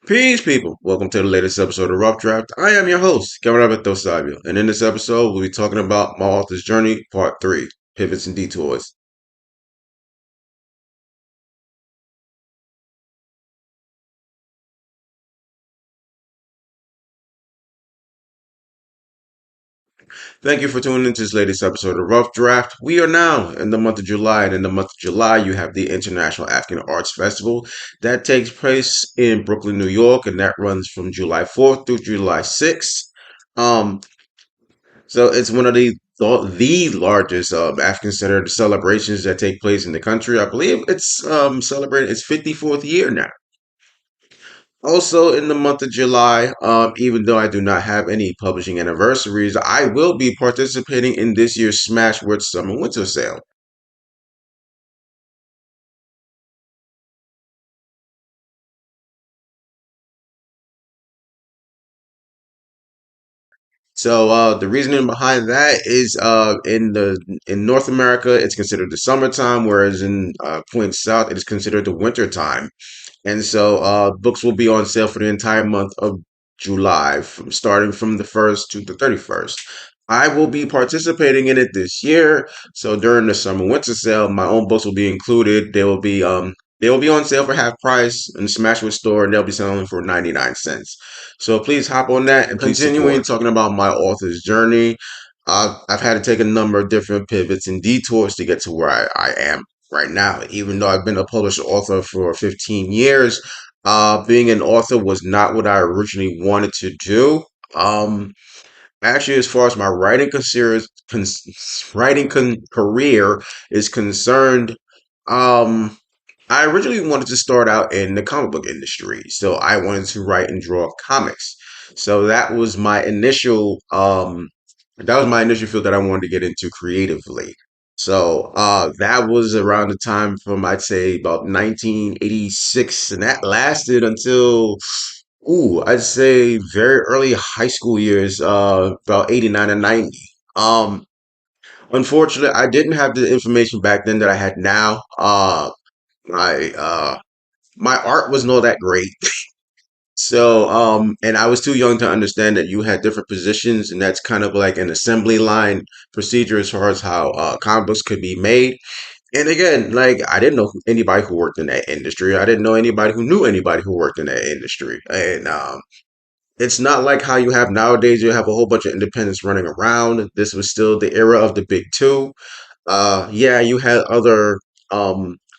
Peace, people. Welcome to the latest episode of Rough Draft. I am your host, Camarada Sabio, and in this episode, we'll be talking about my author's journey, part 3, Pivots and Detours. Thank you for tuning into this latest episode of Rough Draft. We are now in the month of July, and in the month of July, you have the International African Arts Festival that takes place in Brooklyn, New York, and that runs from July 4th through July 6th. Um, So it's one of the largest African-centered celebrations that take place in the country. I believe it's celebrating its 54th year now. Also in the month of July, even though I do not have any publishing anniversaries, I will be participating in this year's Smashwords Summer Winter Sale. So the reasoning behind that is in North America it's considered the summertime, whereas in points south it is considered the winter time. And so books will be on sale for the entire month of July, from starting from the 1st to the 31st. I will be participating in it this year. So during the summer winter sale, my own books will be included. They will be on sale for half price in the Smashwood store, and they'll be selling for 99 cents. So please hop on that and please continuing talking about my author's journey. I've had to take a number of different pivots and detours to get to where I am right now. Even though I've been a published author for 15 years, being an author was not what I originally wanted to do. Actually, as far as my career is concerned, um, I originally wanted to start out in the comic book industry. So I wanted to write and draw comics. So that was my initial field that I wanted to get into creatively. So that was around the time from I'd say about 1986, and that lasted until I'd say very early high school years, about 89 and 90. Um, Unfortunately, I didn't have the information back then that I had now. My my art wasn't all that great. So, and I was too young to understand that you had different positions, and that's kind of like an assembly line procedure as far as how comic books could be made. And again, like I didn't know anybody who worked in that industry. I didn't know anybody who knew anybody who worked in that industry. And it's not like how you have nowadays. You have a whole bunch of independents running around. This was still the era of the big two. Yeah, you had other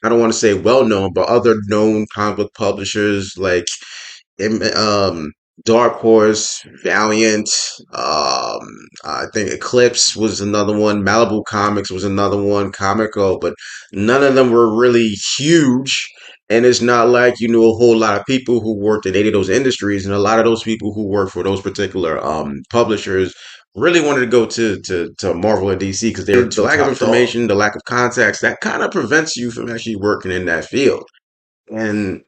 I don't want to say well known, but other known comic book publishers like Dark Horse, Valiant, I think Eclipse was another one, Malibu Comics was another one, Comico, but none of them were really huge. And it's not like you knew a whole lot of people who worked in any of those industries, and a lot of those people who worked for those particular publishers really wanted to go to Marvel or DC because they were the lack of information, the lack of contacts, that kind of prevents you from actually working in that field. And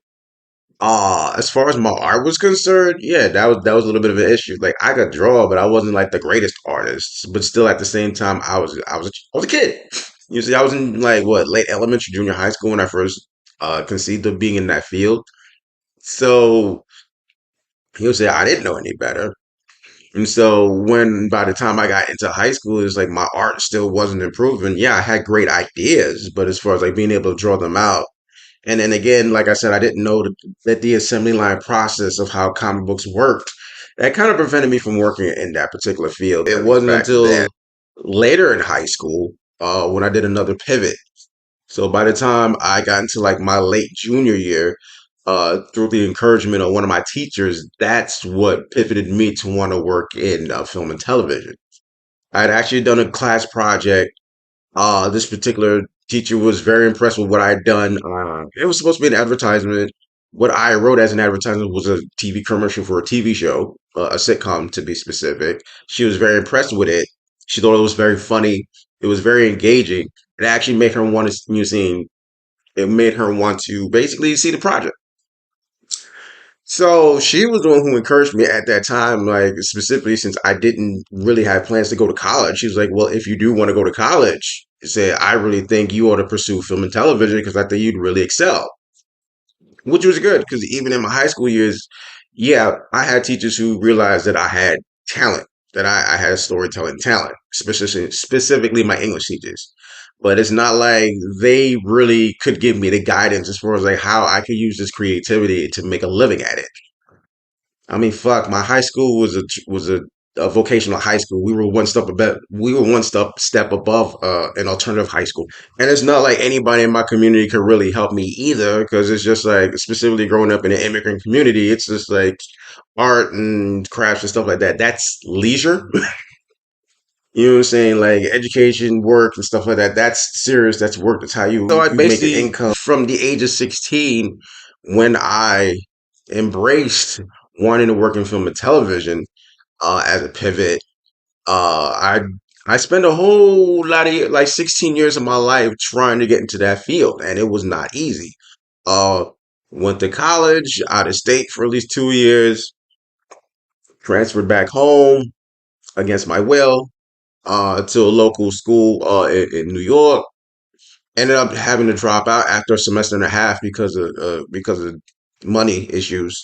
as far as my art was concerned, yeah, that was a little bit of an issue. Like I could draw, but I wasn't like the greatest artist. But still, at the same time, I was a kid. You see, I was in like what late elementary, junior high school when I first conceived of being in that field. So he would say I didn't know any better. And so when by the time I got into high school, it's like my art still wasn't improving. Yeah, I had great ideas, but as far as like being able to draw them out. And then again, like I said, I didn't know that the assembly line process of how comic books worked. That kind of prevented me from working in that particular field. It wasn't until later in high school when I did another pivot. So by the time I got into like my late junior year, through the encouragement of one of my teachers, that's what pivoted me to want to work in film and television. I had actually done a class project. This particular teacher was very impressed with what I had done. It was supposed to be an advertisement. What I wrote as an advertisement was a TV commercial for a TV show, a sitcom to be specific. She was very impressed with it. She thought it was very funny. It was very engaging. It actually made her want to, it made her want to basically see the project. So she was the one who encouraged me at that time, like specifically since I didn't really have plans to go to college. She was like, "Well, if you do want to go to college," she said, "I really think you ought to pursue film and television because I think you'd really excel." Which was good because even in my high school years, yeah, I had teachers who realized that I had talent, that I had storytelling talent, specifically my English teachers. But it's not like they really could give me the guidance as far as like how I could use this creativity to make a living at it. I mean, fuck, my high school was a vocational high school. We were one step above an alternative high school. And it's not like anybody in my community could really help me either, because it's just like specifically growing up in an immigrant community, it's just like art and crafts and stuff like that. That's leisure. You know what I'm saying? Like education, work, and stuff like that. That's serious. That's work. That's how you make an basically income. From the age of 16, when I embraced wanting to work in film and television as a pivot, I spent a whole lot of like 16 years of my life trying to get into that field, and it was not easy. Uh, Went to college, out of state for at least 2 years, transferred back home against my will to a local school in New York. Ended up having to drop out after a semester and a half because of money issues,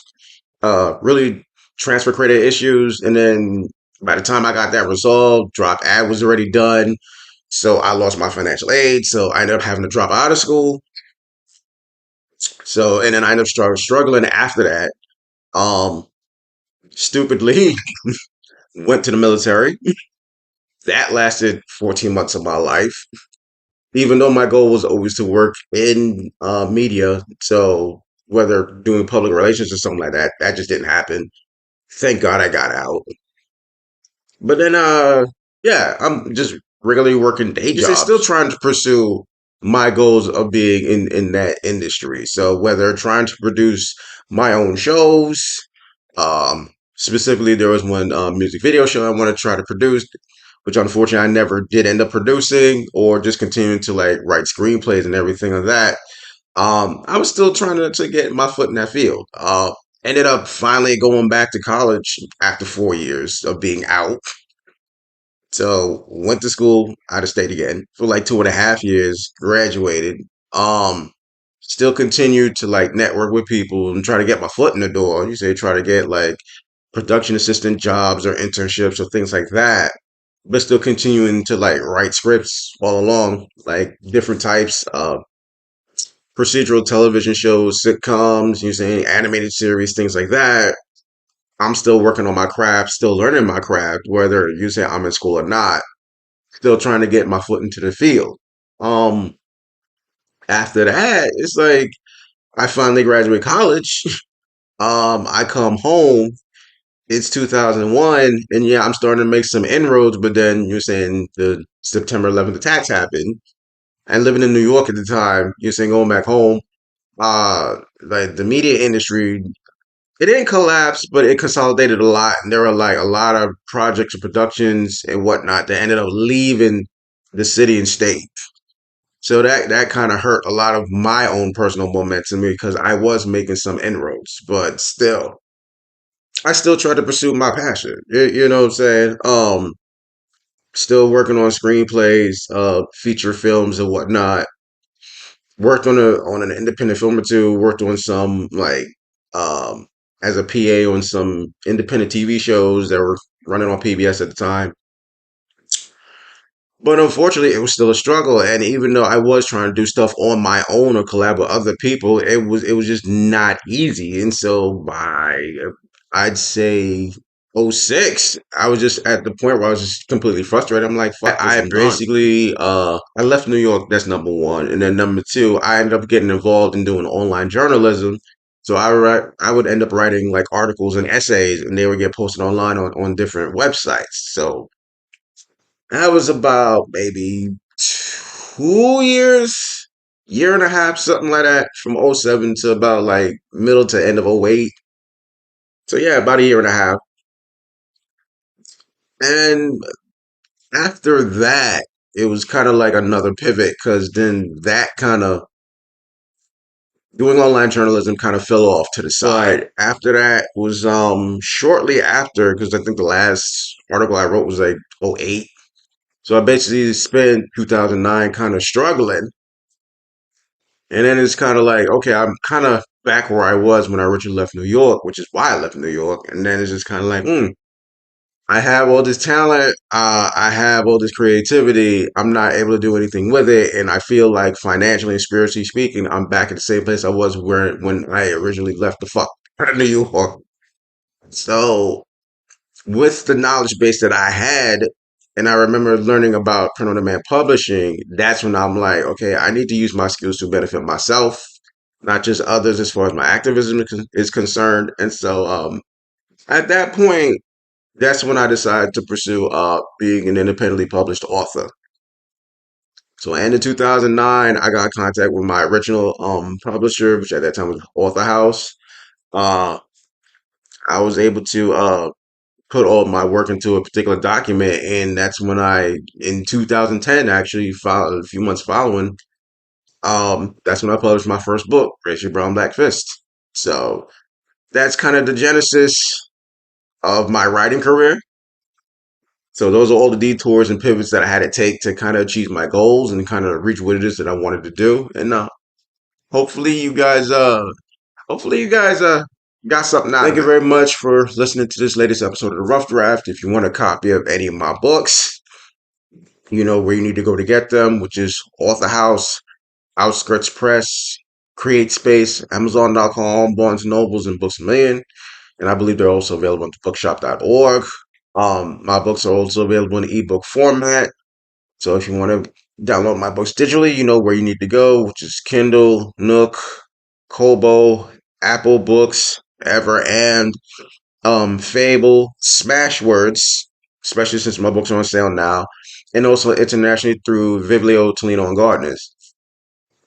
really transfer credit issues, and then by the time I got that resolved, drop ad was already done. So I lost my financial aid. So I ended up having to drop out of school. So and then I ended up struggling after that. Um, Stupidly went to the military. That lasted 14 months of my life. Even though my goal was always to work in media, so whether doing public relations or something like that, that just didn't happen. Thank God I got out. But then, yeah, I'm just regularly working day jobs. Still trying to pursue my goals of being in that industry. So whether trying to produce my own shows, specifically there was one music video show I want to try to produce, which unfortunately I never did end up producing, or just continuing to like write screenplays and everything like that. I was still trying to get my foot in that field. Ended up finally going back to college after 4 years of being out. So went to school out of state again for like 2.5 years, graduated. Um, Still continued to like network with people and try to get my foot in the door. You say try to get like production assistant jobs or internships or things like that. But still continuing to like write scripts all along, like different types of procedural television shows, sitcoms, you say animated series, things like that. I'm still working on my craft, still learning my craft, whether you say I'm in school or not, still trying to get my foot into the field. Um, After that, it's like I finally graduate college. I come home. It's 2001, and yeah, I'm starting to make some inroads. But then you're saying the September 11th attacks happened, and living in New York at the time, you're saying going back home. Like the media industry, it didn't collapse, but it consolidated a lot, and there were like a lot of projects and productions and whatnot that ended up leaving the city and state. So that kind of hurt a lot of my own personal momentum because I was making some inroads, but still, I still try to pursue my passion. You know what I'm saying? Still working on screenplays, feature films and whatnot. Worked on an independent film or two. Worked on some like um as a PA on some independent TV shows that were running on PBS at the time. But unfortunately, it was still a struggle. And even though I was trying to do stuff on my own or collab with other people, it was just not easy. And so I'd say '06, I was just at the point where I was just completely frustrated. I'm like, fuck this, I I'm done. Basically I left New York, that's number one. And then number two, I ended up getting involved in doing online journalism. So I would end up writing like articles and essays, and they would get posted online on different websites. So that was about maybe 2 years, year and a half, something like that, from '07 to about like middle to end of '08. So yeah, about a year and a half. And after that, it was kind of like another pivot because then that kind of doing online journalism kind of fell off to the side. But after that was shortly after, because I think the last article I wrote was like '08. So I basically spent 2009 kind of struggling. And then it's kind of like, okay, I'm kind of back where I was when I originally left New York, which is why I left New York. And then it's just kind of like, I have all this talent. I have all this creativity. I'm not able to do anything with it. And I feel like financially and spiritually speaking, I'm back at the same place I was where when I originally left the fuck out of New York. So with the knowledge base that I had, and I remember learning about print on demand publishing, that's when I'm like, okay, I need to use my skills to benefit myself, not just others as far as my activism is concerned. And so at that point, that's when I decided to pursue being an independently published author. So in 2009, I got in contact with my original publisher, which at that time was Author House. Uh, I was able to put all my work into a particular document, and that's when I, in 2010, actually, a few months following, that's when I published my first book, Rachel Brown Black Fist. So that's kind of the genesis of my writing career. So those are all the detours and pivots that I had to take to kind of achieve my goals and kind of reach what it is that I wanted to do. And hopefully you guys, hopefully you guys got something out of it. Thank you very much for listening to this latest episode of the Rough Draft. If you want a copy of any of my books, you know where you need to go to get them, which is Author House, Outskirts Press, Create Space, Amazon.com, Barnes and Nobles, and Books a Million. And I believe they're also available on bookshop.org. My books are also available in ebook format. So if you want to download my books digitally, you know where you need to go, which is Kindle, Nook, Kobo, Apple Books, Ever, and Fable, Smashwords, especially since my books are on sale now, and also internationally through Viblio, Toledo, and Gardeners.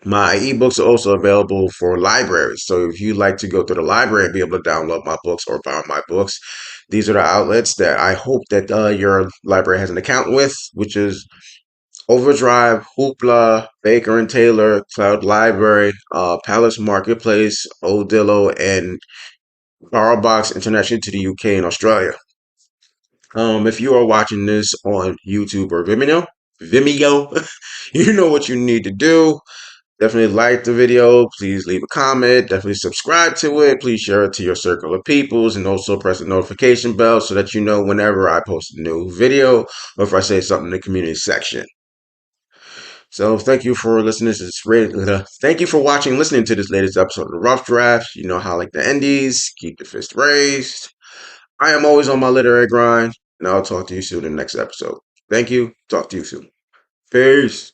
My ebooks are also available for libraries. So if you like to go to the library and be able to download my books or buy my books, these are the outlets that I hope that your library has an account with, which is Overdrive, Hoopla, Baker and Taylor, Cloud Library, Palace Marketplace, Odillo, and BorrowBox internationally to the UK and Australia. If you are watching this on YouTube or Vimeo, you know what you need to do. Definitely like the video. Please leave a comment. Definitely subscribe to it. Please share it to your circle of peoples and also press the notification bell so that you know whenever I post a new video or if I say something in the community section. So thank you for listening to this. Thank you for watching and listening to this latest episode of the Rough Draft. You know how I like the endies. Keep the fist raised. I am always on my literary grind, and I'll talk to you soon in the next episode. Thank you. Talk to you soon. Peace.